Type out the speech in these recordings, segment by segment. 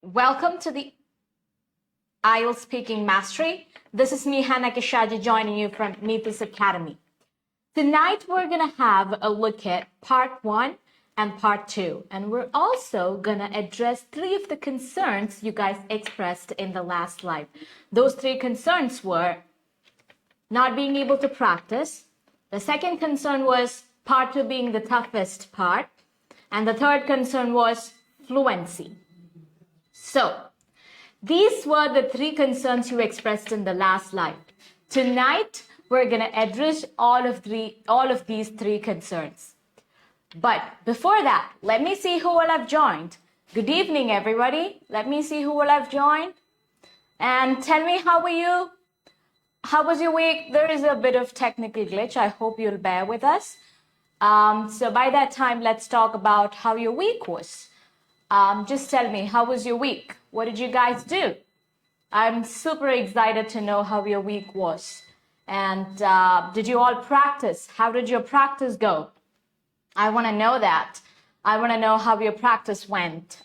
Welcome to the IELTS Speaking Mastery. This is me, 𝐻𝐬𝐬𝐢𝐬𝐬𝐻𝐬𝐬 joining you from Neethus Academy. Tonight, we're going to have a look at part 1 and part 2. And we're also going to address 3 of the concerns you guys expressed in the last live. Those 3 concerns were not being able to practice. The second concern was part 2 being the toughest part. And the third concern was fluency. So, these were the 3 concerns you expressed in the last live. Tonight, we're going to address all of these 3 concerns. But before that, let me see who will have joined. Good evening, everybody. Let me see who will have joined. And tell me, how were you? How was your week? There is a bit of technical glitch. I hope you'll bear with us. So by that time, let's talk about how your week was. Just tell me, how was your week? What did you guys do? I'm super excited to know how your week was. And did you all practice? How did your practice go? I want to know that. I want to know how your practice went.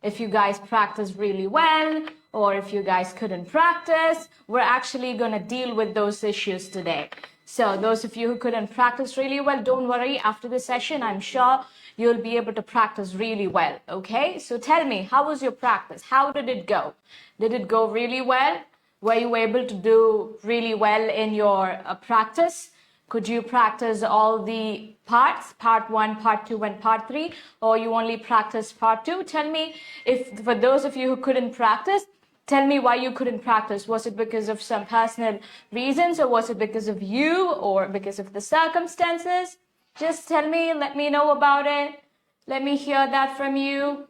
If you guys practiced really well, or if you guys couldn't practice, we're actually going to deal with those issues today. So those of you who couldn't practice really well, don't worry. After the session, I'm sure you'll be able to practice really well, okay? So tell me, how was your practice? How did it go? Did it go really well? Were you able to do really well in your practice? Could you practice all the parts, part 1, part 2, and part 3, or you only practice part 2? Tell me, if for those of you who couldn't practice, tell me why you couldn't practice. Was it because of some personal reasons, or was it because of you, or because of the circumstances? Just tell me, let me know about it. Let me hear that from you.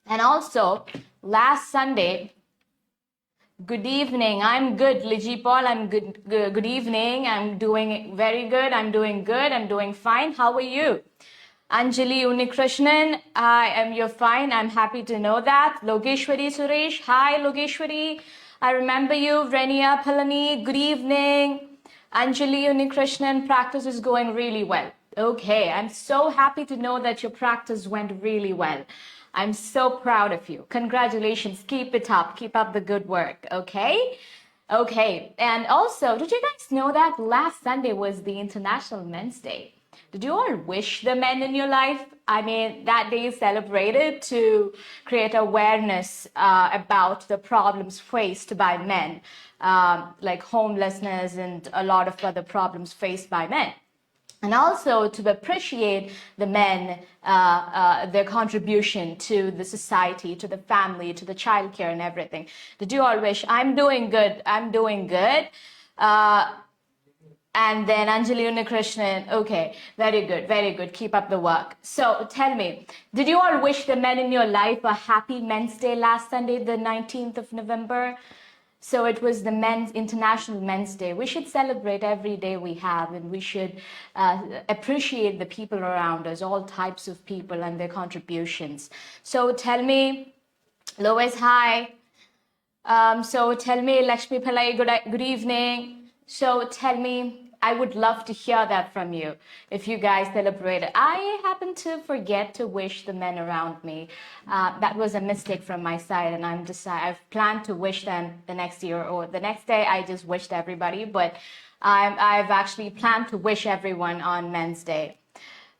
And also, last Sunday, good evening. I'm good, 𝐿𝐺𝐵, I'm good. Good evening. I'm doing very good. I'm doing good. I'm doing fine. How are you? Anjali Unikrishnan, I am you're fine. I'm happy to know that. Logeshwari Suresh, hi Logeshwari. I remember you. Renia Palani, good evening. Anjali Unikrishnan, practice is going really well. Okay, I'm so happy to know that your practice went really well. I'm so proud of you. Congratulations. Keep it up. Keep up the good work. Okay? Okay. And also, did you guys know that last Sunday was the International Men's Day? Did you all wish the men in your life? I mean, that day is celebrated to create awareness about the problems faced by men, like homelessness and a lot of other problems faced by men. And also to appreciate the men, their contribution to the society, to the family, to the childcare and everything. Did you all wish? I'm doing good. I'm doing good. And then Anjali Unikrishnan, okay, very good, very good. Keep up the work. So tell me, did you all wish the men in your life a happy Men's Day last Sunday, the 19th of November? So it was the International Men's Day. We should celebrate every day we have, and we should appreciate the people around us, all types of people and their contributions. So tell me, Lois, hi. So tell me, Lakshmi Pillai, good evening. So tell me, I would love to hear that from you if you guys celebrate it. I happen to forget to wish the men around me. That was a mistake from my side, and I've planned to wish them the next year or the next day. I just wished everybody, but I've actually planned to wish everyone on Men's Day.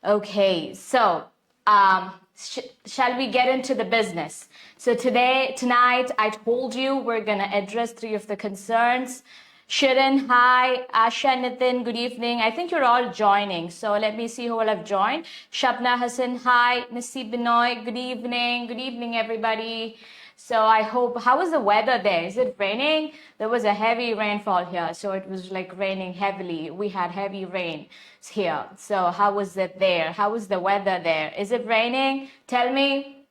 Okay, so shall we get into the business? So tonight, I told you we're gonna address 3 of the concerns. Shirin, hi. Asha, Nitin, good evening. I think you're all joining. So let me see who will have joined. Shabna Hassan, hi. Nasib Binoy, good evening. Good evening, everybody. So I hope, how is the weather there? Is it raining? There was a heavy rainfall here. So it was like raining heavily. We had heavy rain here. So how was it there? How was the weather there? Is it raining? Tell me.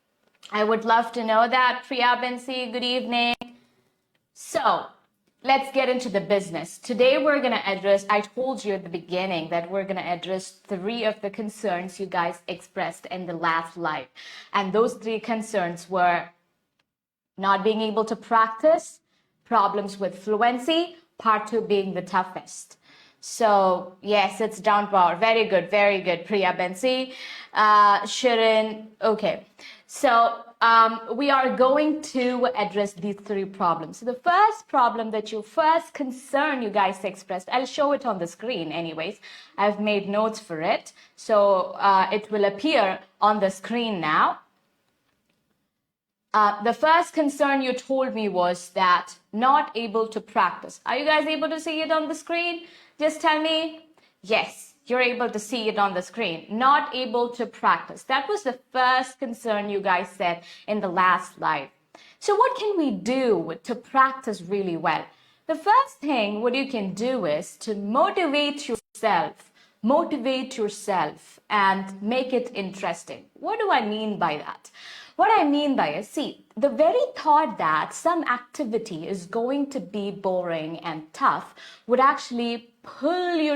I would love to know that. Priya Bensi, good evening. So let's get into the business. Today we're going to address, I told you at the beginning that we're going to address 3 of the concerns you guys expressed in the last live. And those 3 concerns were not being able to practice, problems with fluency, part 2 being the toughest. So yes, it's down power. Very good, Priya Bensi. Shirin, okay. So we are going to address these three problems. So the first problem that first concern you guys expressed, I'll show it on the screen anyways. I've made notes for it. So it will appear on the screen now. The first concern you told me was that not able to practice. Are you guys able to see it on the screen? Just tell me. Yes, you're able to see it on the screen. Not able to practice. That was the first concern you guys said in the last slide. So what can we do to practice really well? The first thing what you can do is to motivate yourself and make it interesting. What do I mean by that? What I mean by it, see, the very thought that some activity is going to be boring and tough would actually pull you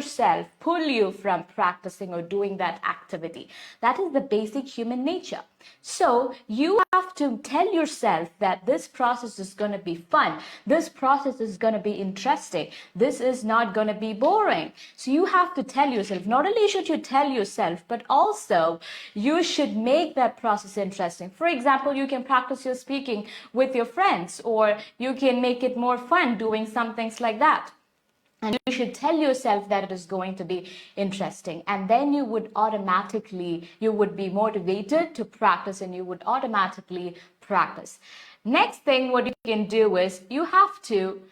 from practicing or doing that activity. That is the basic human nature. So you have to tell yourself that this process is going to be fun. This process is going to be interesting. This is not going to be boring. So you have to tell yourself, not only should you tell yourself, but also you should make that process interesting. For example, you can practice your speaking with your friends, or you can make it more fun doing some things like that. And you should tell yourself that it is going to be interesting. And then you would be motivated to practice, and you would automatically practice. Next thing what you can do is you have to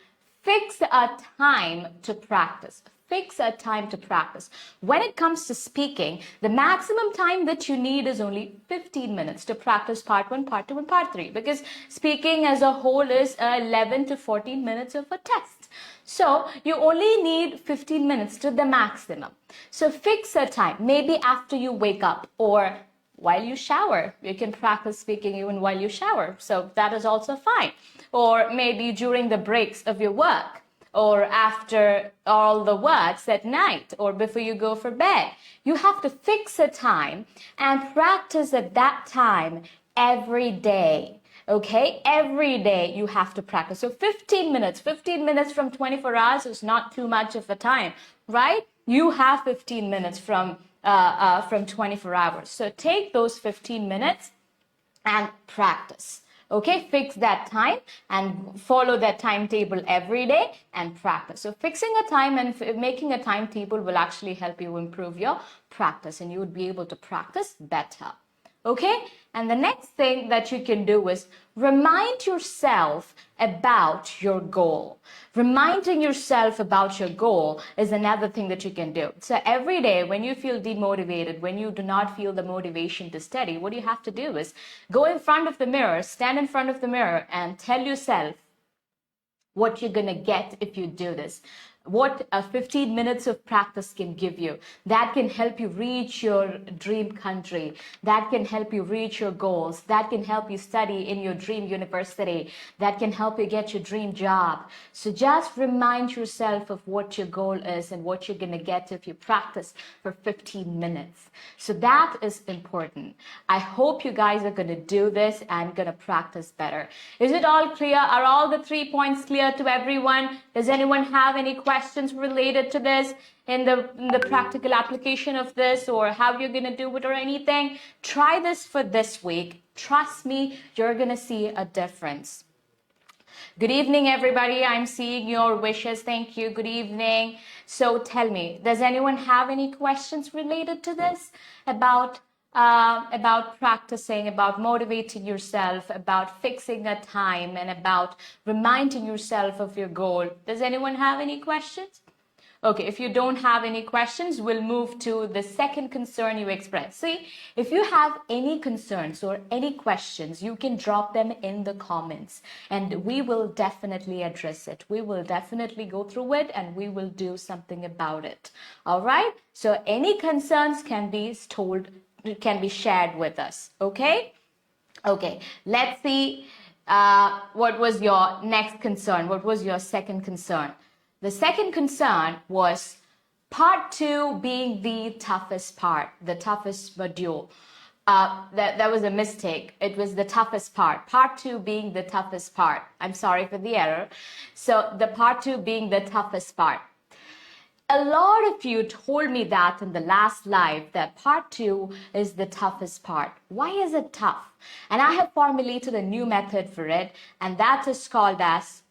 fix a time to practice. Fix a time to practice. When it comes to speaking, the maximum time that you need is only 15 minutes to practice part 1, part 2, and part 3. Because speaking as a whole is 11 to 14 minutes of a test. So you only need 15 minutes to the maximum. So fix a time, maybe after you wake up or while you shower. You can practice speaking even while you shower. So that is also fine. Or maybe during the breaks of your work, or after all the works at night, or before you go for bed. You have to fix a time and practice at that time every day. Okay, every day you have to practice. So 15 minutes from 24 hours is not too much of a time, right? You have 15 minutes from 24 hours. So take those 15 minutes and practice. Okay, fix that time and follow that timetable every day and practice. So fixing a time and making a timetable will actually help you improve your practice, and you would be able to practice better. Okay, and the next thing that you can do is remind yourself about your goal. Reminding yourself about your goal is another thing that you can do. So every day when you feel demotivated, when you do not feel the motivation to study, what you have to do is go in front of the mirror, stand in front of the mirror and tell yourself what you're going to get if you do this. What 15 minutes of practice can give you. That can help you reach your dream country. That can help you reach your goals. That can help you study in your dream university. That can help you get your dream job. So just remind yourself of what your goal is and what you're going to get if you practice for 15 minutes. So that is important. I hope you guys are going to do this and going to practice better. Is it all clear? Are all the 3 points clear to everyone? Does anyone have any questions related to this in the practical application of this, or how you're going to do it or anything? Try this for this week. Trust me, you're going to see a difference. Good evening, everybody. I'm seeing your wishes. Thank you. Good evening. So tell me, does anyone have any questions related to this about practicing, about motivating yourself, about fixing a time, and about reminding yourself of your goal? Does anyone have any questions? Okay, if you don't have any questions, we'll move to the second concern you expressed. See, if you have any concerns or any questions, you can drop them in the comments and we will definitely address it. We will definitely go through it and we will do something about it. All right? So any concerns can be shared with us. Okay? Okay, let's see what was your next concern. What was your second concern? The second concern was part 2 being the toughest part, the toughest module. That was a mistake. It was the toughest part. Part 2 being the toughest part. I'm sorry for the error. So the part 2 being the toughest part. A lot of you told me that in the last live that part 2 is the toughest part. Why is it tough? And I have formulated a new method for it, and that is called as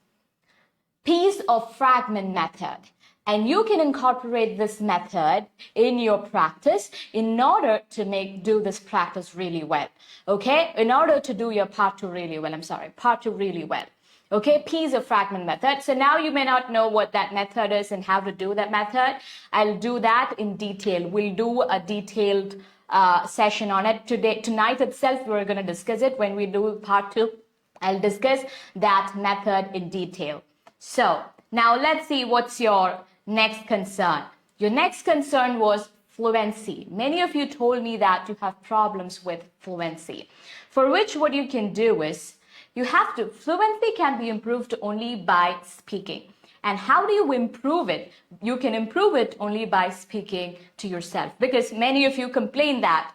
piece of fragment method. And you can incorporate this method in your practice in order to do this practice really well. Okay? In order to do your part 2 really well. Part 2 really well. Okay, piece of fragment method. So now you may not know what that method is and how to do that method. I'll do that in detail. We'll do a detailed session on it tonight itself. We're going to discuss it. When we do part 2, I'll discuss that method in detail. So now let's see what's your next concern. Your next concern was fluency. Many of you told me that you have problems with fluency, for which what you can do is fluency can be improved only by speaking. And how do you improve it? You can improve it only by speaking to yourself, because many of you complain that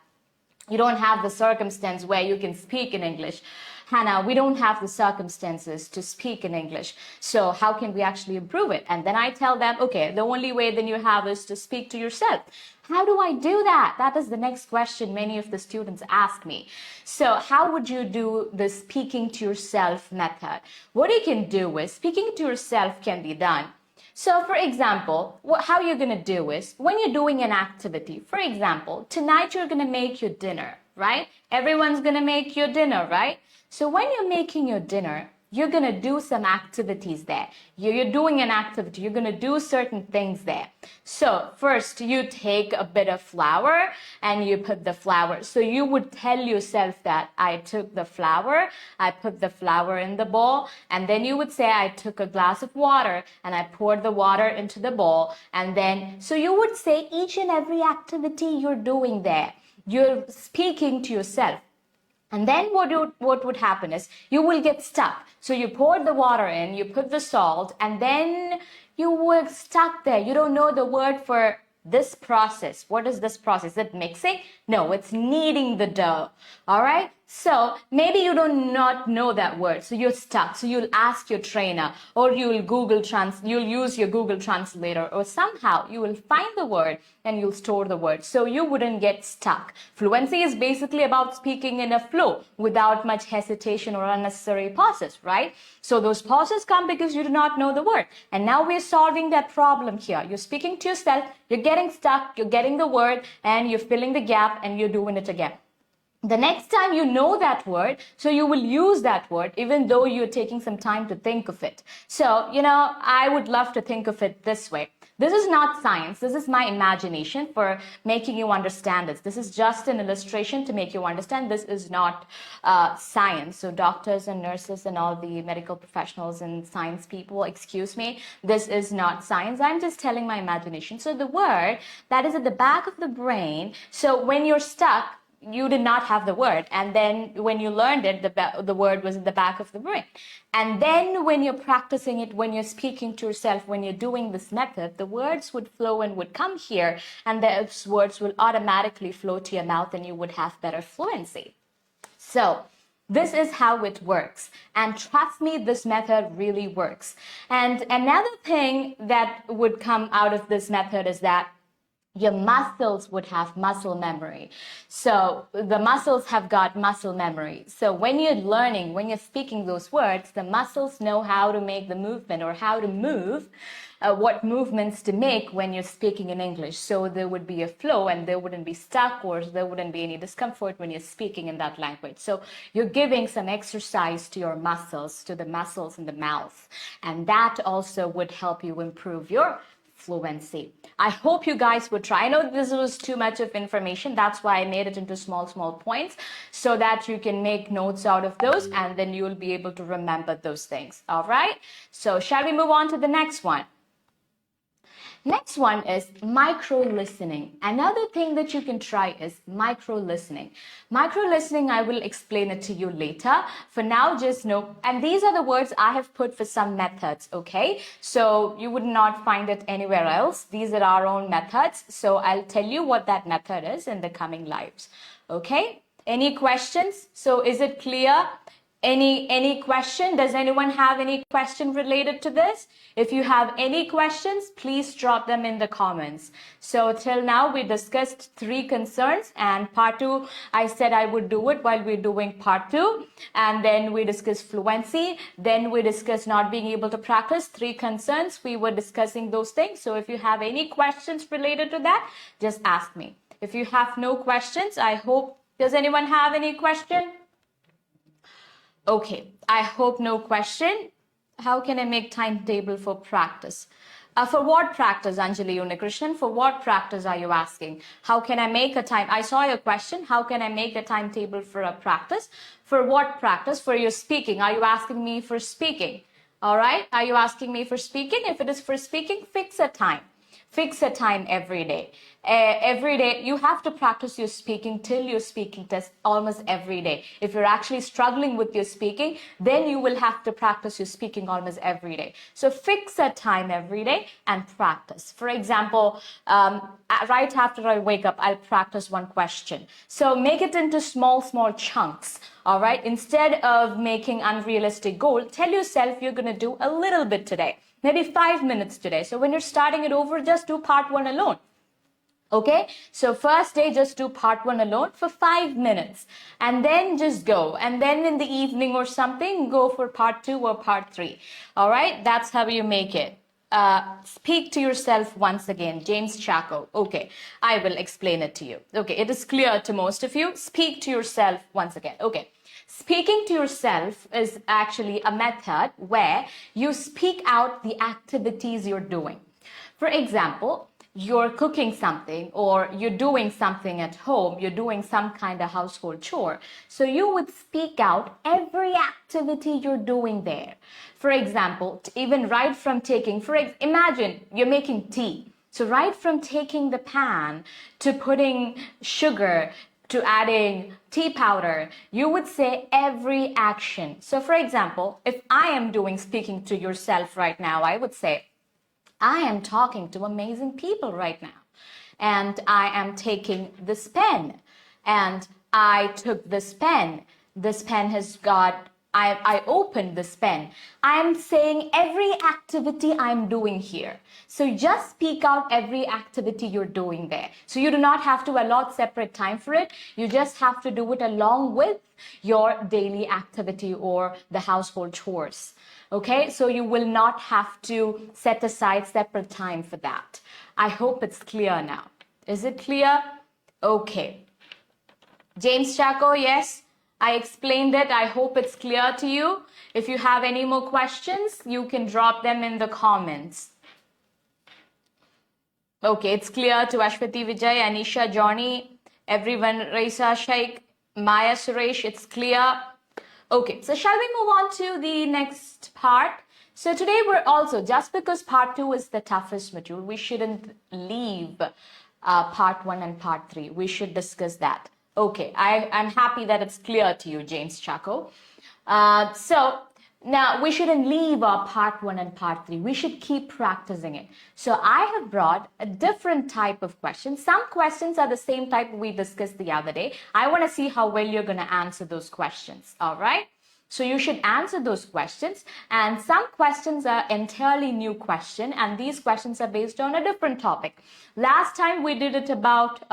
you don't have the circumstance where you can speak in English. Hannah, we don't have the circumstances to speak in English. So how can we actually improve it? And then I tell them, okay, the only way then you have is to speak to yourself. How do I do that? That is the next question many of the students ask me. So how would you do the speaking to yourself method? What you can do is speaking to yourself can be done. So for example, how you're going to do is when you're doing an activity, for example, tonight you're going to make your dinner, right? Everyone's going to make your dinner, right? So when you're making your dinner, you're going to do some activities there. You're doing an activity. You're going to do certain things there. So first you take a bit of flour and you put the flour. So you would tell yourself that I took the flour, I put the flour in the bowl, and then you would say I took a glass of water and I poured the water into the bowl. And then, so you would say each and every activity you're doing there. You're speaking to yourself. And then what would happen is you will get stuck. So you poured the water in, you put the salt, and then you were stuck there. You don't know the word for this process. What is this process? Is it mixing? No, it's kneading the dough. All right? So maybe you do not know that word. So you're stuck. So you'll ask your trainer, or you'll use your Google Translator, or somehow you will find the word and you'll store the word. So you wouldn't get stuck. Fluency is basically about speaking in a flow without much hesitation or unnecessary pauses, right? So those pauses come because you do not know the word. And now we're solving that problem here. You're speaking to yourself, you're getting stuck, you're getting the word, and you're filling the gap, and you're doing it again. The next time you know that word, so you will use that word even though you're taking some time to think of it. So, I would love to think of it this way. This is not science. This is my imagination for making you understand this. This is just an illustration to make you understand. This is not science. So doctors and nurses and all the medical professionals and science people, excuse me, this is not science. I'm just telling my imagination. So the word that is at the back of the brain, so when you're stuck, you did not have the word, and then when you learned it, the word was in the back of the brain. And then when you're practicing it, when you're speaking to yourself, when you're doing this method, the words would flow and would come here, and those words will automatically flow to your mouth, and you would have better fluency. So this is how it works, and trust me, this method really works. And another thing that would come out of this method is that your muscles would have muscle memory. So the muscles have got muscle memory. So when you're learning, when you're speaking those words, the muscles know how to make the movement or how to move, what movements to make when you're speaking in English. So there would be a flow and there wouldn't be stuck or there wouldn't be any discomfort when you're speaking in that language. So you're giving some exercise to your muscles, to the muscles in the mouth. And that also would help you improve your fluency. I hope you guys would try. I know this was too much of information. That's why I made it into small points so that you can make notes out of those and then you will be able to remember those things. All right. So shall we move on to the next one? Next one is micro-listening. Another thing that you can try is micro-listening. Micro-listening, I will explain it to you later. For now, just know, and these are the words I have put for some methods, okay? So you would not find it anywhere else. These are our own methods. So I'll tell you what that method is in the coming lives, okay? Any questions? So is it clear? Any question? Does anyone have any question related to this? If you have any questions, please drop them in the comments. So till now, we discussed 3 concerns, and part 2, I said I would do it while we're doing part 2. And then we discussed fluency. Then we discussed not being able to practice 3 concerns. We were discussing those things. So if you have any questions related to that, just ask me. If you have no questions, I hope, does anyone have any question? Okay, I hope no question. How can I make timetable for practice? For what practice, Anjali Unikrishnan? For what practice are you asking? How can I make a time? I saw your question. How can I make a timetable for a practice? For what practice? For your speaking. Are you asking me for speaking? All right. Are you asking me for speaking? If it is for speaking, fix a time. Fix a time every day. Every day, you have to practice your speaking till your speaking test almost every day. If you're actually struggling with your speaking, then you will have to practice your speaking almost every day. So fix a time every day and practice. For example, right after I wake up, I'll practice one question. So make it into small chunks. All right. Instead of making unrealistic goal, tell yourself you're going to do a little bit today. Maybe 5 minutes today. So when you're starting it over, just do part 1 alone. Okay, so first day, just do part 1 alone for 5 minutes, and then just go. And then in the evening or something, go for part 2 or part 3. All right, that's how you make it. Speak to yourself once again, James Chaco. Okay, I will explain it to you. Okay, it is clear to most of you. Speak to yourself once again. Okay. Speaking to yourself is actually a method where you speak out the activities you're doing. For example, you're cooking something or you're doing something at home, you're doing some kind of household chore. So you would speak out every activity you're doing there. For example, even right from taking, imagine you're making tea. So right from taking the pan to putting sugar, to adding tea powder, you would say every action. So for example, if I am doing speaking to yourself right now, I would say, I am talking to amazing people right now. And I am taking this pen. And I took this pen. This pen has got, I opened this pen. I am saying every activity I'm doing here. So just speak out every activity you're doing there. So you do not have to allot separate time for it. You just have to do it along with your daily activity or the household chores. Okay, so you will not have to set aside separate time for that. I hope it's clear now. Is it clear? Okay. James Chaco, yes, I explained it. I hope it's clear to you. If you have any more questions, you can drop them in the comments. Okay, it's clear to Ashwati Vijay, Anisha, Johnny, everyone, Raisa, Sheikh, Maya, Suresh, it's clear. Okay, so shall we move on to the next part? So today we're also, just because part 2 is the toughest module, we shouldn't leave part 1 and part 3. We should discuss that. Okay, I'm happy that it's clear to you, James Chaco. So now we shouldn't leave our part 1 and part 3. We should keep practicing it. So I have brought a different type of question. Some questions are the same type we discussed the other day. I want to see how well you're going to answer those questions. All right. So you should answer those questions. And some questions are entirely new question. And these questions are based on a different topic. Last time we did it about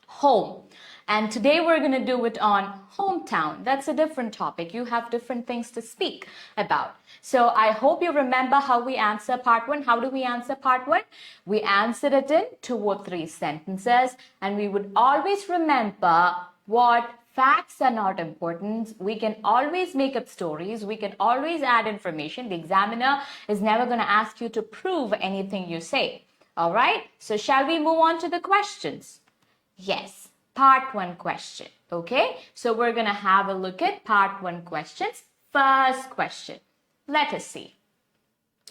home. And today we're going to do it on hometown. That's a different topic. You have different things to speak about. So I hope you remember how we answer part 1. How do we answer part 1? We answered it in 2 or 3 sentences. And we would always remember what facts are not important. We can always make up stories. We can always add information. The examiner is never going to ask you to prove anything you say. All right. So shall we move on to the questions? Yes. Part 1 question. Okay, so we're going to have a look at part 1 questions. First question. Let us see.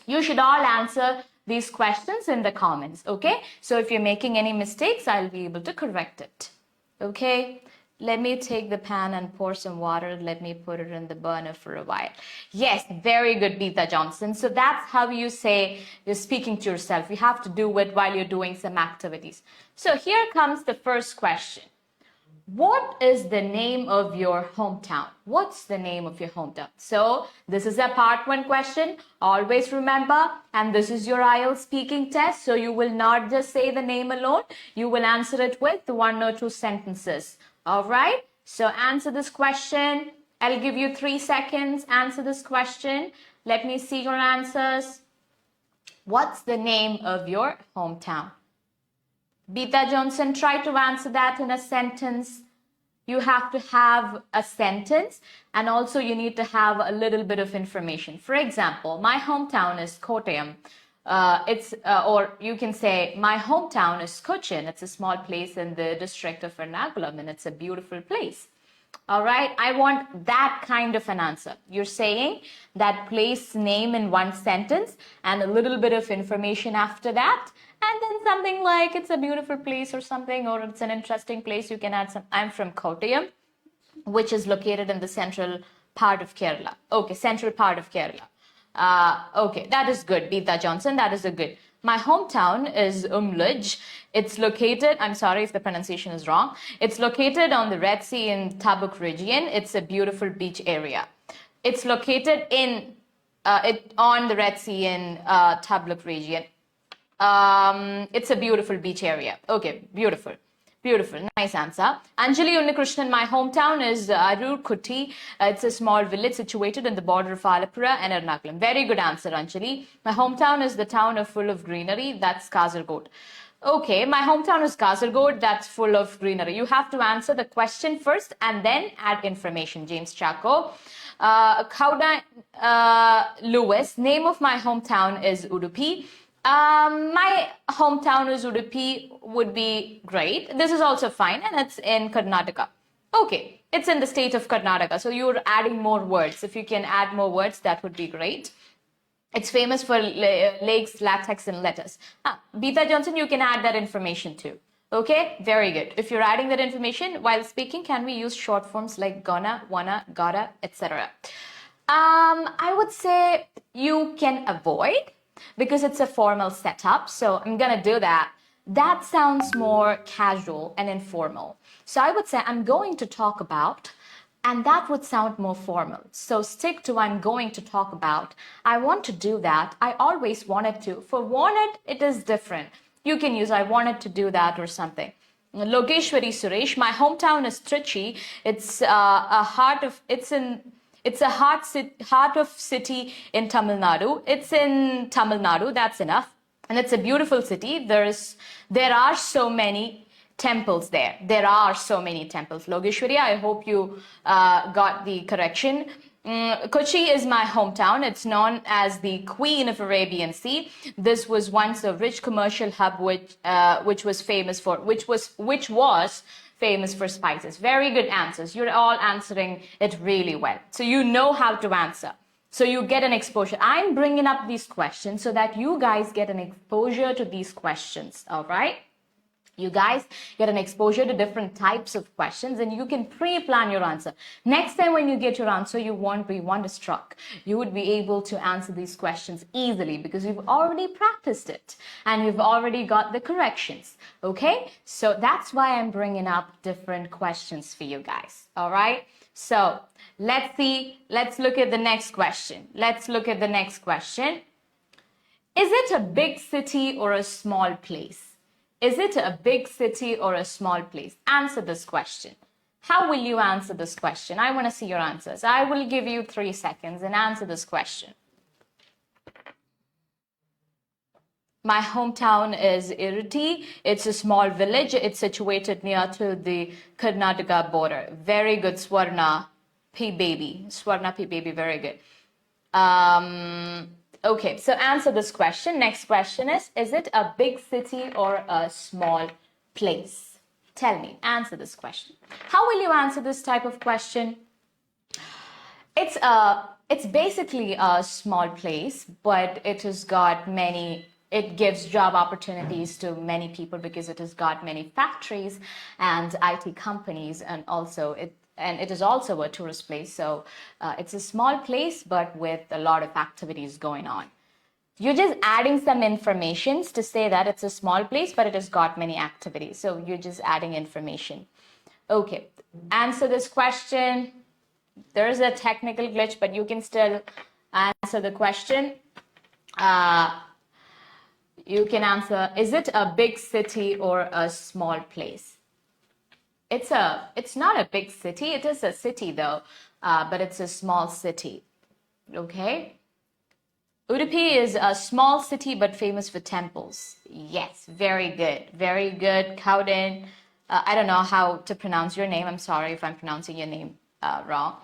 You should all answer these questions in the comments. Okay, so if you're making any mistakes, I'll be able to correct it. Okay, let me take the pan and pour some water. Let me put it in the burner for a while. Yes, very good, Beeta Johnson. So that's how you say you're speaking to yourself. You have to do it while you're doing some activities. So here comes the first question. What is the name of your hometown? What's the name of your hometown? So this is a part 1 question. Always remember, and this is your IELTS speaking test. So you will not just say the name alone. You will answer it with 1 or 2 sentences. All right. So answer this question. I'll give you 3 seconds. Answer this question. Let me see your answers. What's the name of your hometown? Beta Johnson, try to answer that in a sentence. You have to have a sentence, and also you need to have a little bit of information. For example, my hometown is Kottayam. Or you can say, my hometown is Cochin. It's a small place in the district of Ernakulam, and it's a beautiful place. All right, I want that kind of an answer. You're saying that place name in 1 sentence and a little bit of information after that, and then something like it's a beautiful place or something, or it's an interesting place. You can add some, I'm from Kottayam, which is located in the central part of Kerala. Okay, central part of Kerala. Okay, that is good, Beta Johnson, that is a good. My hometown is 𝐀𝐝𝐦𝐢𝐬𝐬𝐢𝐬𝐬. It's located, I'm sorry if the pronunciation is wrong. It's located on the Red Sea in Tabuk region. It's a beautiful beach area. It's located in, on the Red Sea in Tabuk region. It's a beautiful beach area. Okay, beautiful. Beautiful, nice answer. Anjali Unnikrishnan, my hometown is Arur-Kutti. It's a small village situated in the border of Alappuzha and Ernakulam. Very good answer, Anjali. My hometown is the town full of greenery. That's Kasaragod. Okay, my hometown is Kasaragod. That's full of greenery. You have to answer the question first and then add information, James Chaco. Kauda Lewis, name of my hometown is Udupi. My hometown is Udupi would be great. This is also fine, and it's in Karnataka. Okay, it's in the state of Karnataka, so you're adding more words. If you can add more words, that would be great. It's famous for lakes, latex, and lettuce. Beta Johnson, you can add that information too. Okay, very good. If you're adding that information while speaking, can we use short forms like gonna, wanna, gotta, etc.? I would say you can avoid, because it's a formal setup, so I'm gonna do that. That sounds more casual and informal. So I would say I'm going to talk about, and that would sound more formal. So stick to I'm going to talk about. I want to do that. I always wanted to. For wanted, it is different. You can use I wanted to do that or something. Logeshwari Suresh, my hometown is Trichy. It's It's a heart of city in Tamil Nadu. It's in Tamil Nadu, that's enough. And it's a beautiful city. There are so many temples there. There are so many temples. Logeshwari, I hope you got the correction. Kochi is my hometown. It's known as the Queen of Arabian Sea. This was once a rich commercial hub which was famous for spices. Very good answers. You're all answering it really well. So you know how to answer. So you get an exposure. I'm bringing up these questions so that you guys get an exposure to these questions. All right? You guys get an exposure to different types of questions, and you can pre-plan your answer. Next time when you get your answer, you won't be wonderstruck. You would be able to answer these questions easily because you've already practiced it and you've already got the corrections. Okay? So that's why I'm bringing up different questions for you guys. All right? So let's see. Let's look at the next question. Let's look at the next question. Is it a big city or a small place? Is it a big city or a small place? Answer this question. How will you answer this question? I want to see your answers. I will give you 3 seconds and answer this question. My hometown is Iriti. It's a small village. It's situated near to the Karnataka border. Very good, Swarna P. Baby. Swarna P. Baby, very good. Okay, so answer this question. Next question is it a big city or a small place? Tell me, answer this question. How will you answer this type of question? It's basically a small place, but it gives job opportunities to many people because it has got many factories and IT companies, and also it is also a tourist place. So it's a small place, but with a lot of activities going on. You're just adding some information to say that it's a small place, but it has got many activities. So you're just adding information. Okay, answer this question. There's a technical glitch, but you can still answer the question. You can answer, is it a big city or a small place? It's not a big city. It is a city though, but it's a small city. Okay. Udupi is a small city but famous for temples. Yes, very good. Very good. Kauden. I don't know how to pronounce your name. I'm sorry if I'm pronouncing your name wrong.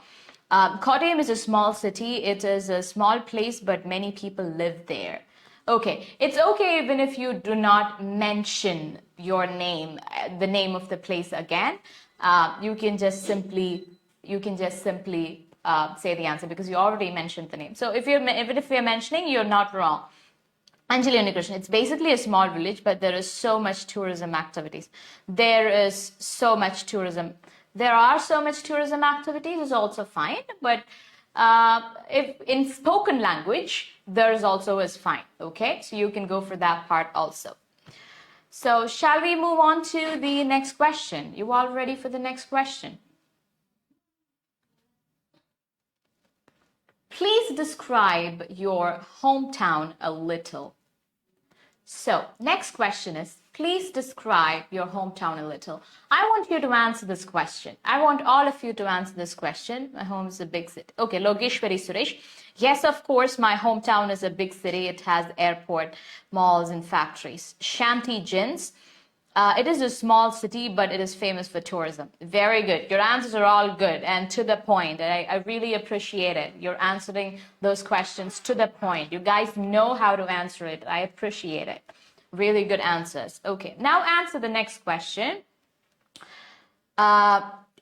𝐶𝐿 is a small city. It is a small place, but many people live there. Okay, it's okay even if you do not mention your name, the name of the place again. You can just simply say the answer because you already mentioned the name. So even if you're mentioning, you're not wrong. Anjali Unikrishna, it's basically a small village, but there is so much tourism activities. There is so much tourism. There are so much tourism activities is also fine, but if in spoken language, there's also is fine. Okay, so you can go for that part also. So shall we move on to the next question? You all ready for the next question? Please describe your hometown a little. So, next question is, please describe your hometown a little. I want you to answer this question. I want all of you to answer this question. My home is a big city. Okay, 𝐿𝐺𝐻𝐵HI Suresh. Yes, of course, my hometown is a big city. It has airport, malls, and factories. Shanti Jins. It is a small city, but it is famous for tourism. Very good. Your answers are all good and to the point. I really appreciate it. You're answering those questions to the point. You guys know how to answer it. I appreciate it. Really good answers. Okay, now answer the next question.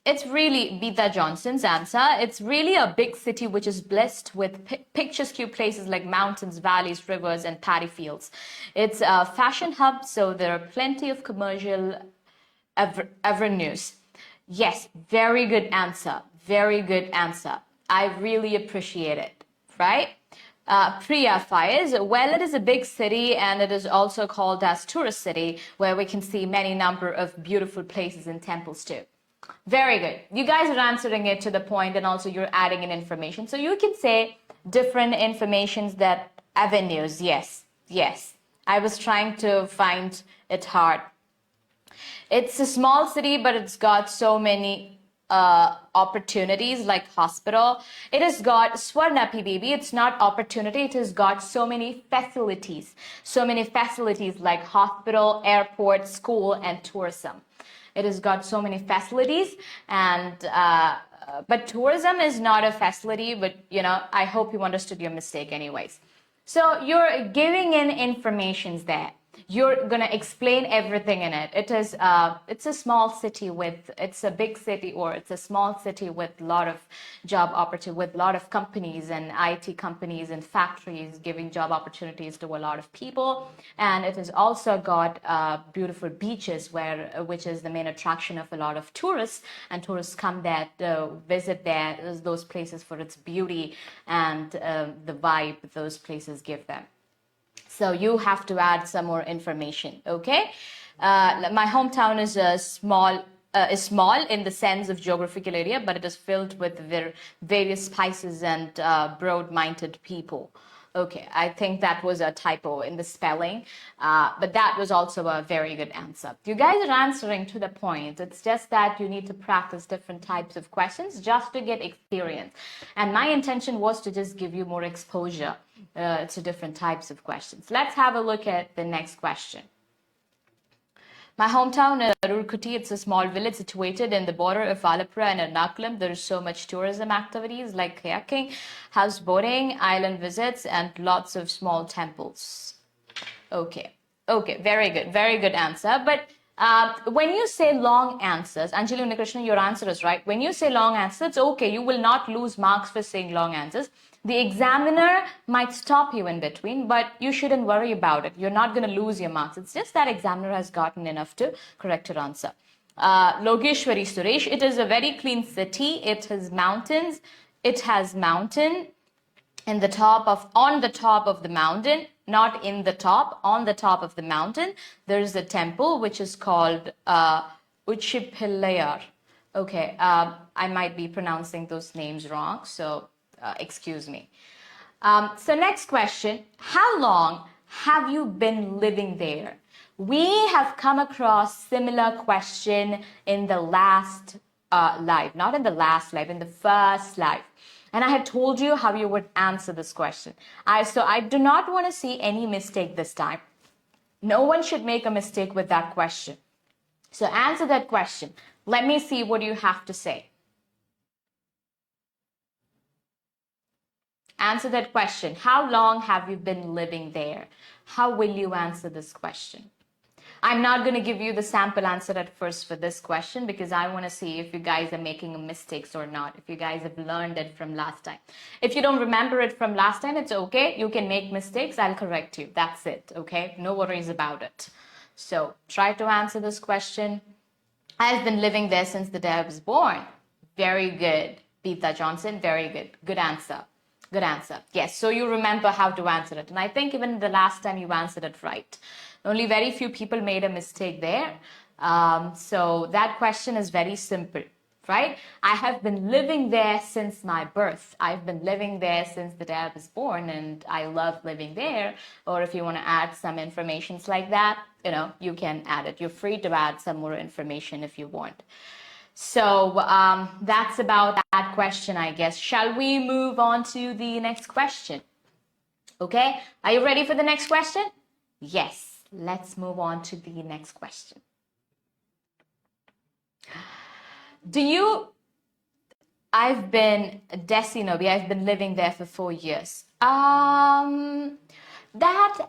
It's really Bita Johnson's answer. It's really a big city which is blessed with picturesque places like mountains, valleys, rivers, and paddy fields. It's a fashion hub, so there are plenty of commercial avenues. Yes, very good answer. Very good answer. I really appreciate it, right? Priya Faiz, well, it is a big city and it is also called as tourist city where we can see many number of beautiful places and temples too. Very good. You guys are answering it to the point and also you're adding in information. So you can say different informations that avenues. Yes, yes. I was trying to find it hard. It's a small city, but it's got so many opportunities like hospital. It has got Swarna PBB. It's not opportunity. It has got so many facilities. So many facilities like hospital, airport, school, and tourism. It has got so many facilities and but tourism is not a facility, but you know, I hope you understood your mistake anyways. So you're giving in informations there. You're gonna explain everything in it. It is it's a small city with, it's a big city or it's a small city with a lot of job opportunity, with a lot of companies and IT companies and factories giving job opportunities to a lot of people. And it has also got beautiful beaches where which is the main attraction of a lot of tourists, and tourists come there to visit there, those places for its beauty and the vibe those places give them. So you have to add some more information, okay? My hometown is small in the sense of geographical area, but it is filled with various spices and broad-minded people. Okay, I think that was a typo in the spelling, but that was also a very good answer. You guys are answering to the point. It's just that you need to practice different types of questions just to get experience. And my intention was to just give you more exposure to different types of questions. Let's have a look at the next question. My hometown, Rurkuti, it's a small village situated in the border of Alapura and Ernakulam. There is so much tourism activities like kayaking, houseboating, island visits, and lots of small temples. Okay, very good answer. But when you say long answers, Anjali Unikrishna, your answer is right. When you say long answers, it's okay. You will not lose marks for saying long answers. The examiner might stop you in between, but you shouldn't worry about it. You're not going to lose your marks. It's just that examiner has gotten enough to correct your answer. 𝐿𝐺𝐻𝐵HI Suresh, it is a very clean city. It has mountains. It has mountain on the top of the mountain, not in the top, on the top of the mountain. There is a temple which is called 𝗁𝐶𝐵Hi. Okay, I might be pronouncing those names wrong, so excuse me. So next question, how long have you been living there? We have come across similar question in the last live, not in the last live, in the first live. And I had told you how you would answer this question. So I do not want to see any mistake this time. No one should make a mistake with that question. So answer that question. Let me see what you have to say. Answer that question. How long have you been living there? How will you answer this question? I'm not going to give you the sample answer at first for this question because I want to see if you guys are making mistakes or not, if you guys have learned it from last time. If you don't remember it from last time, it's okay. You can make mistakes. I'll correct you. That's it. Okay? No worries about it. So try to answer this question. I've been living there since the day I was born. Very good. Peeta Johnson, very good. Good answer. Good answer. Yes, so you remember how to answer it. And I think even the last time you answered it right. Only very few people made a mistake there. So that question is very simple, right? I have been living there since my birth. I've been living there since the day I was born and I love living there. Or if you want to add some information like that, you can add it. You're free to add some more information if you want. So that's about that question, I guess. Shall we move on to the next question? Okay, are you ready for the next question? Yes. Let's move on to the next question. I've been Desinobi, I've been living there for 4 years. That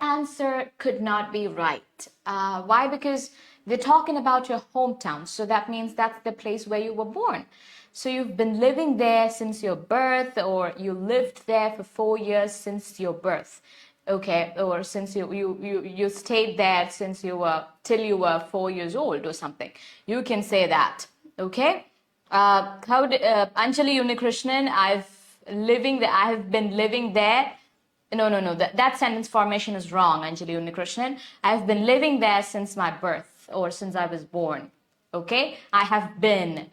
answer could not be right. Why? Because we're talking about your hometown. So that means that's the place where you were born. So you've been living there since your birth, or you lived there for 4 years since your birth. Okay, or since you stayed there since till you were 4 years old or something. You can say that. Okay. Anjali Unikrishnan, I have been living there. No. That sentence formation is wrong, Anjali Unikrishnan. I've been living there since my birth or since I was born. Okay. I've been.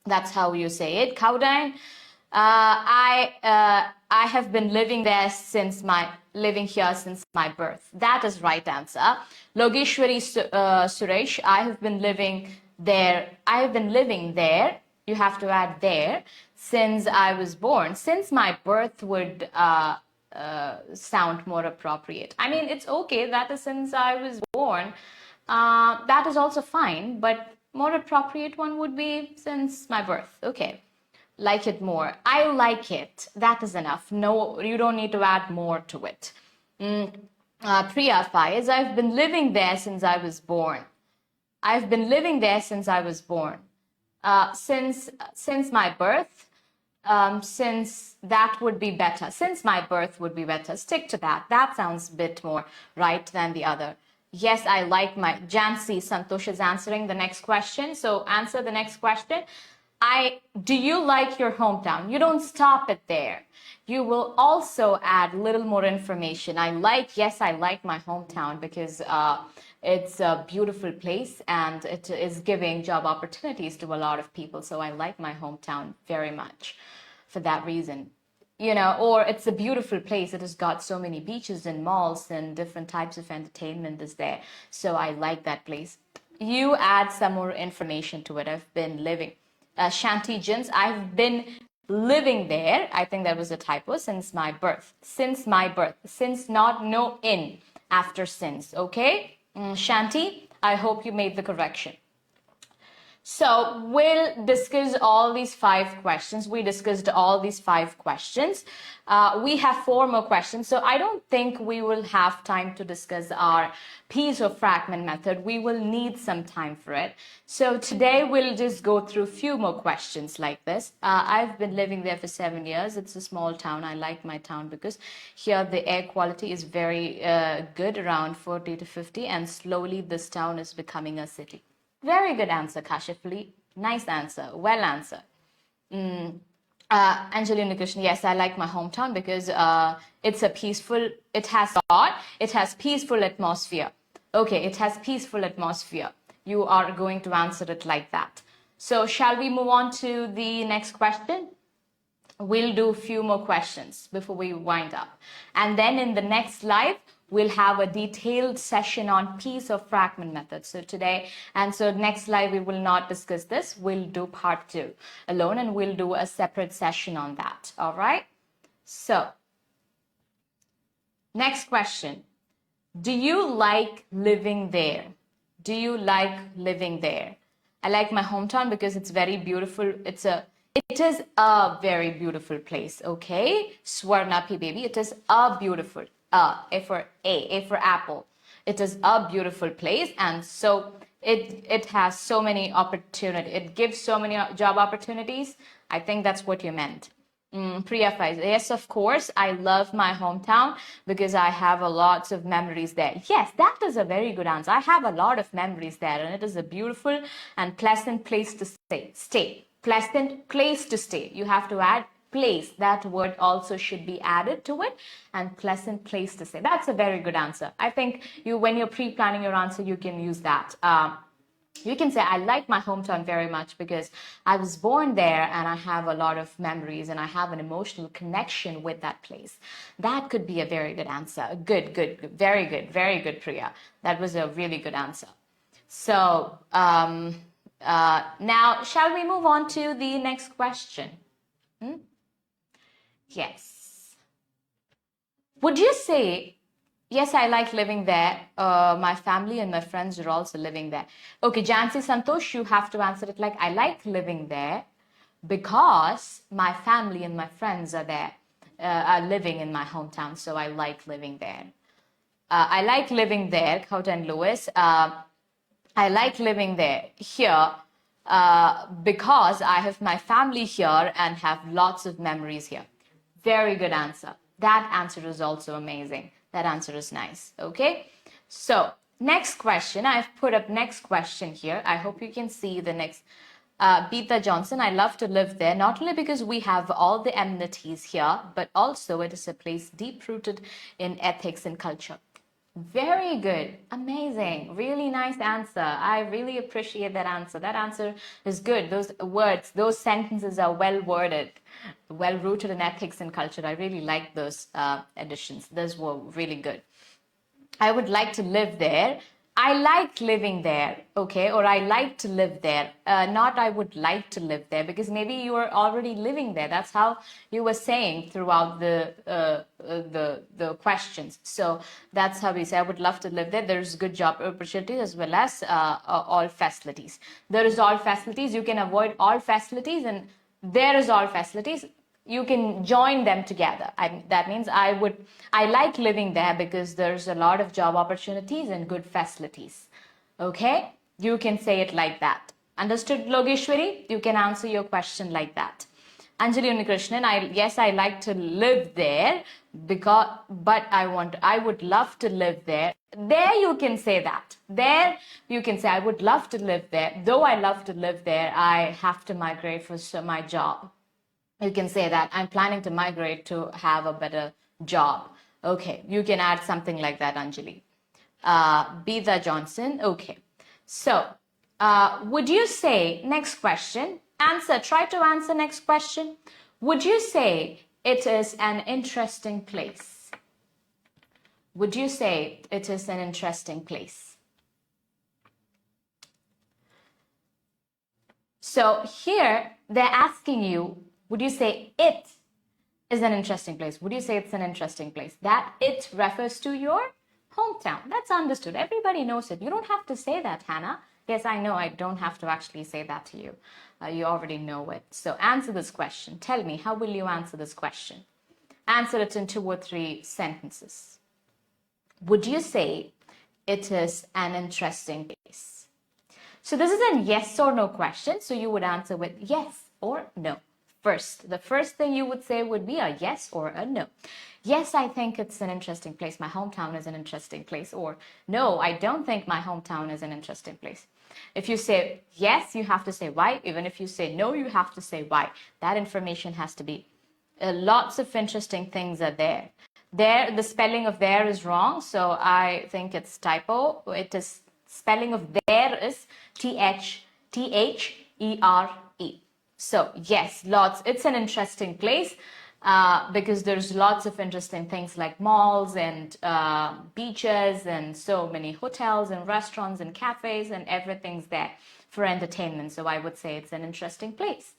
That's how you say it. Kaudine. I have been living here since my birth. That is right answer. Logeshwari Suresh, I have been living there. You have to add there since I was born. Since my birth would sound more appropriate. I mean, it's okay. That is since I was born. That is also fine, but more appropriate one would be since my birth. Okay. Like it more. I like it. That is enough. No, you don't need to add more to it. Priya Faiz, I've been living there since I was born. I've been living there since I was born. Since my birth, since that would be better. Since my birth would be better. Stick to that. That sounds a bit more right than the other. Yes, I like my... Jansi Santosh is answering the next question. So answer the next question. Do you like your hometown? You don't stop it there. You will also add a little more information. Yes, I like my hometown because it's a beautiful place and it is giving job opportunities to a lot of people. So I like my hometown very much for that reason. Or it's a beautiful place. It has got so many beaches and malls and different types of entertainment is there. So I like that place. You add some more information to it. I've been living. Shanti Jins, I've been living there. I think that was a typo. Since my birth. Since my birth. Since, not no in after since. Okay? Shanti, I hope you made the correction. So we'll discuss all these 5 questions. We discussed all these 5 questions. We have 4 more questions. So I don't think we will have time to discuss our piece of fragment method. We will need some time for it. So today we'll just go through a few more questions like this. I've been living there for 7 years. It's a small town. I like my town because here the air quality is very good, around 40 to 50, and slowly this town is becoming a city. Very good answer, Kashifli. Nice answer. Well answered. Angelina Krishna, yes, I like my hometown because it has peaceful atmosphere. Okay, it has peaceful atmosphere. you are going to answer it like that. So shall we move on to the next question? We'll do a few more questions before we wind up. And then in the next live, we'll have a detailed session on piece or fragment method. So today, and so next live, we will not discuss this. We'll do part 2 alone, and we'll do a separate session on that. All right? So, next question. Do you like living there? Do you like living there? I like my hometown because it's very beautiful. It is a very beautiful place, okay? Swarnapi baby, it is a beautiful, A for apple. It is a beautiful place, and so it has so many opportunities. It gives so many job opportunities. I think that's what you meant. Priya Faiz, yes, of course, I love my hometown because I have lots of memories there. Yes, that is a very good answer. I have a lot of memories there, and it is a beautiful and pleasant place to stay. Pleasant place to stay. You have to add place. That word also should be added to it, and pleasant place to stay. That's a very good answer. I think when you're pre-planning your answer, you can use that. You can say, I like my hometown very much because I was born there and I have a lot of memories and I have an emotional connection with that place. That could be a very good answer. Good. Very good, Priya. That was a really good answer. So, now, shall we move on to the next question? Yes. Would you say, yes, I like living there. My family and my friends are also living there. Okay, Jansi Santosh, you have to answer it like, I like living there because my family and my friends are there, are living in my hometown. So I like living there. I like living there, Cout and Lewis. I like living there here because I have my family here and have lots of memories here. Very good answer. That answer is also amazing. That answer is nice. Okay. So next question. I've put up next question here. I hope you can see the next. Beeta Johnson, I love to live there, not only because we have all the amenities here, but also it is a place deep rooted in ethics and culture. Very good. Amazing. Really nice answer. I really appreciate that answer. That answer is good. Those words, those sentences are well worded, well rooted in ethics and culture. I really like those additions. Those were really good. I would like to live there. I like living there, okay, or I like to live there. Not I would like to live there, because maybe you are already living there. That's how you were saying throughout the questions. So that's how we say, I would love to live there. There's good job opportunities as well as all facilities. There is all facilities. You can avoid all facilities, and there is all facilities. You can join them together. That means I like living there because there's a lot of job opportunities and good facilities. Okay? You can say it like that. Understood, Logeshwari? You can answer your question like that. Anjali Unikrishnan, yes, I like to live there but I would love to live there. There you can say that. There you can say, I would love to live there. Though I love to live there, I have to migrate for my job. You can say that I'm planning to migrate to have a better job. Okay, you can add something like that, Anjali. Beeta Johnson, okay. So, would you say, next question, try to answer next question. Would you say it is an interesting place? Would you say it is an interesting place? So here, they're asking you, would you say it is an interesting place? Would you say it's an interesting place? That it refers to your hometown. That's understood. Everybody knows it. You don't have to say that, Hannah. Yes, I know. I don't have to actually say that to you. You already know it. So answer this question. Tell me, how will you answer this question? Answer it in 2 or 3 sentences. Would you say it is an interesting place? So this is a yes or no question. So you would answer with yes or no. The first thing you would say would be a yes or a no. Yes, I think it's an interesting place. My hometown is an interesting place. Or no, I don't think my hometown is an interesting place. If you say yes, you have to say why. Even if you say no, you have to say why. That information has to be. Lots of interesting things are there. The spelling of there is wrong. So I think it's typo. It is Spelling of there is THERE. So yes, lots. It's an interesting place because there's lots of interesting things like malls and beaches and so many hotels and restaurants and cafes and everything's there for entertainment. So I would say it's an interesting place.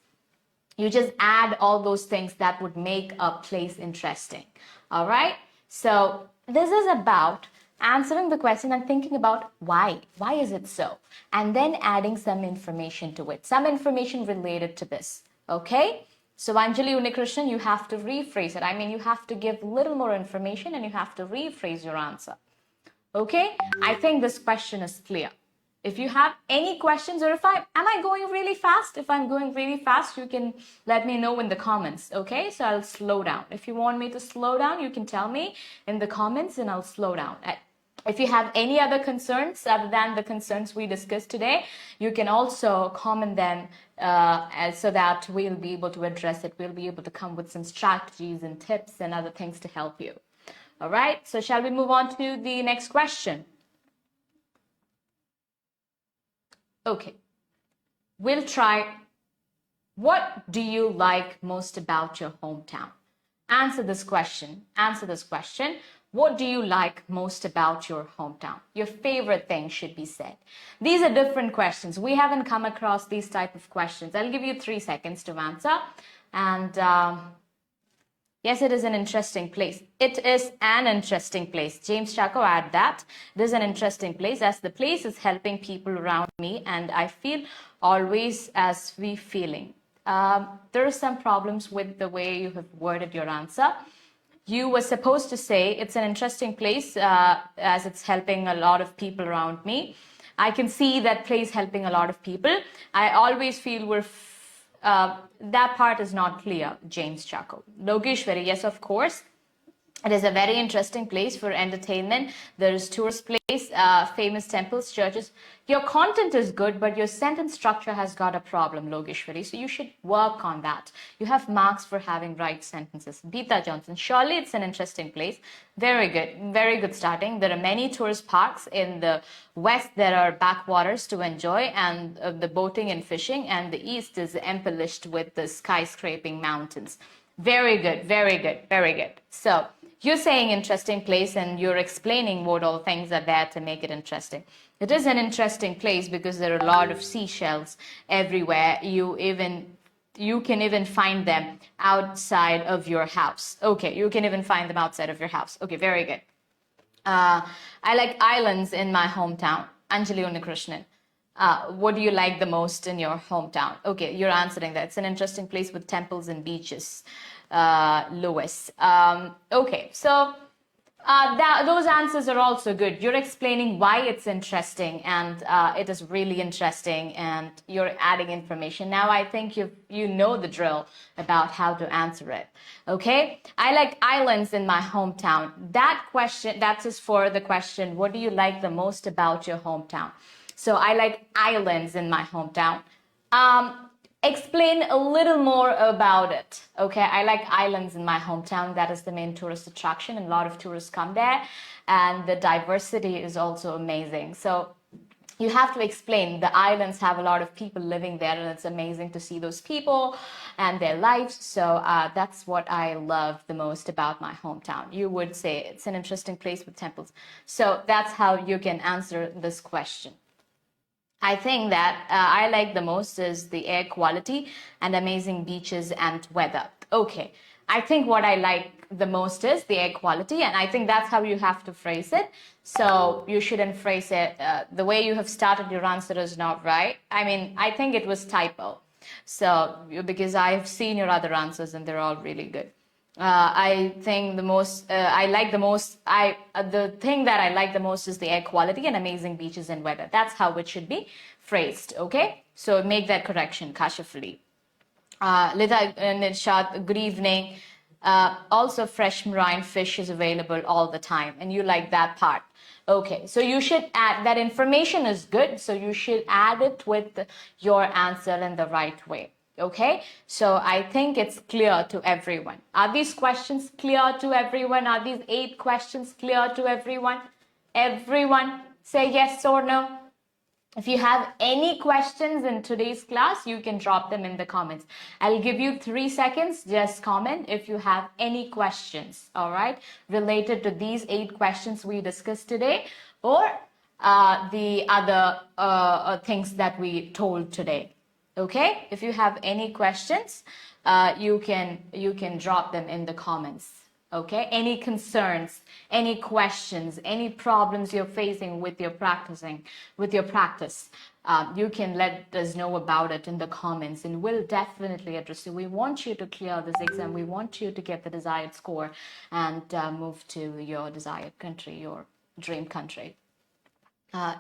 You just add all those things that would make a place interesting. All right. So this is about answering the question and thinking about why. Why is it so? And then adding some information to it. Some information related to this. Okay. So Anjali Unikrishnan, you have to rephrase it. I mean, you have to give a little more information and you have to rephrase your answer. Okay. I think this question is clear. If you have any questions or am I going really fast? If I'm going really fast, you can let me know in the comments, okay? So I'll slow down. If you want me to slow down, you can tell me in the comments and I'll slow down. If you have any other concerns other than the concerns we discussed today, you can also comment them so that we'll be able to address it. We'll be able to come with some strategies and tips and other things to help you. All right, so shall we move on to the next question? Okay, we'll try. What do you like most about your hometown? Answer this question. Answer this question. What do you like most about your hometown? Your favorite thing should be said. These are different questions. We haven't come across these type of questions. I'll give you 3 seconds to answer. And yes, it is an interesting place. It is an interesting place. James Chaco, add that. It is an interesting place as the place is helping people around me and I feel always as we feeling. There are some problems with the way you have worded your answer. You were supposed to say it's an interesting place as it's helping a lot of people around me. I can see that place helping a lot of people. I always feel that part is not clear, James Chaco. Logeshwari, yes, of course. It is a very interesting place for entertainment. There is tourist place, famous temples, churches. Your content is good, but your sentence structure has got a problem, Logeshwari. So you should work on that. You have marks for having right sentences. Beeta Johnson, surely it's an interesting place. Very good starting. There are many tourist parks in the west. There are backwaters to enjoy and the boating and fishing. And the east is embellished with the skyscraping mountains. Very good. So you're saying interesting place and you're explaining what all things are there to make it interesting. It is an interesting place because there are a lot of seashells everywhere. You can even find them outside of your house. Okay, you can even find them outside of your house. Okay, very good. I like islands in my hometown. Anjali Unikrishnan. What do you like the most in your hometown? Okay, you're answering that. It's an interesting place with temples and beaches. Lewis. Okay, so those answers are also good. You're explaining why it's interesting and it is really interesting and you're adding information. Now I think you know the drill about how to answer it. Okay, I like islands in my hometown. That is for the question, what do you like the most about your hometown? So I like islands in my hometown. Explain a little more about it. Okay, I like islands in my hometown. That is the main tourist attraction and a lot of tourists come there and the diversity is also amazing. So you have to explain the islands have a lot of people living there and it's amazing to see those people and their lives. So that's what I love the most about my hometown. You would say it's an interesting place with temples. So that's how you can answer this question. I think that I like the most is the air quality and amazing beaches and weather. Okay, I think what I like the most is the air quality and I think that's how you have to phrase it. So you shouldn't phrase it, the way you have started your answer is not right. I mean, I think it was typo. So, because I've seen your other answers and they're all really good. I think the thing that I like the most is the air quality and amazing beaches and weather. That's how it should be phrased, okay? So make that correction, kashifully. Lita Nirshad, good evening. Also fresh marine fish is available all the time and you like that part. Okay, so you should add, that information is good, so you should add it with your answer in the right way. Okay, so I think it's clear to everyone. Are these questions clear to everyone? Are these 8 questions clear to everyone? Everyone? Say yes or no. If you have any questions in today's class, you can drop them in the comments. I'll give you 3 seconds. Just comment if you have any questions, all right, related to these 8 questions we discussed today, or the other things that we told today. Okay, if you have any questions, you can drop them in the comments. Okay, any concerns, any questions, any problems you're facing with your practice, you can let us know about it in the comments, and we'll definitely address you. We want you to clear this exam. We want you to get the desired score and move to your desired country, your dream country.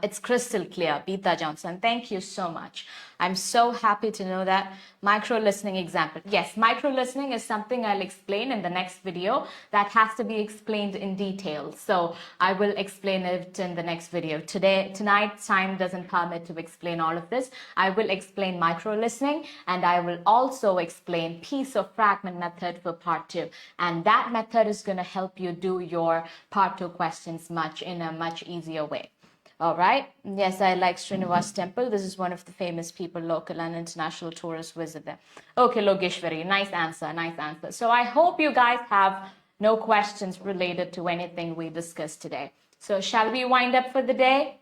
It's crystal clear, Beta Johnson. Thank you so much. I'm so happy to know that. Micro listening example. Yes, micro listening is something I'll explain in the next video. That has to be explained in detail. So I will explain it in the next video. Tonight, time doesn't permit to explain all of this. I will explain micro listening, and I will also explain piece of fragment method for part 2. And that method is going to help you do your part 2 questions in a much easier way. All right. Yes, I like Srinivas Temple. This is one of the famous people, local and international tourists visit there. Okay, Logeshwari. Nice answer. Nice answer. So I hope you guys have no questions related to anything we discussed today. So shall we wind up for the day?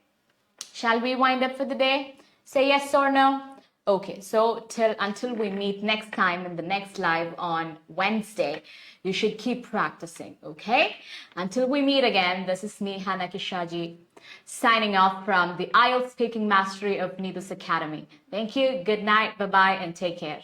Shall we wind up for the day? Say yes or no. Okay, so until we meet next time in the next live on Wednesday, you should keep practicing, okay? Until we meet again, this is me, Hannah Kishaji, signing off from the IELTS Speaking Mastery of Neethus Academy. Thank you, good night, bye-bye, and take care.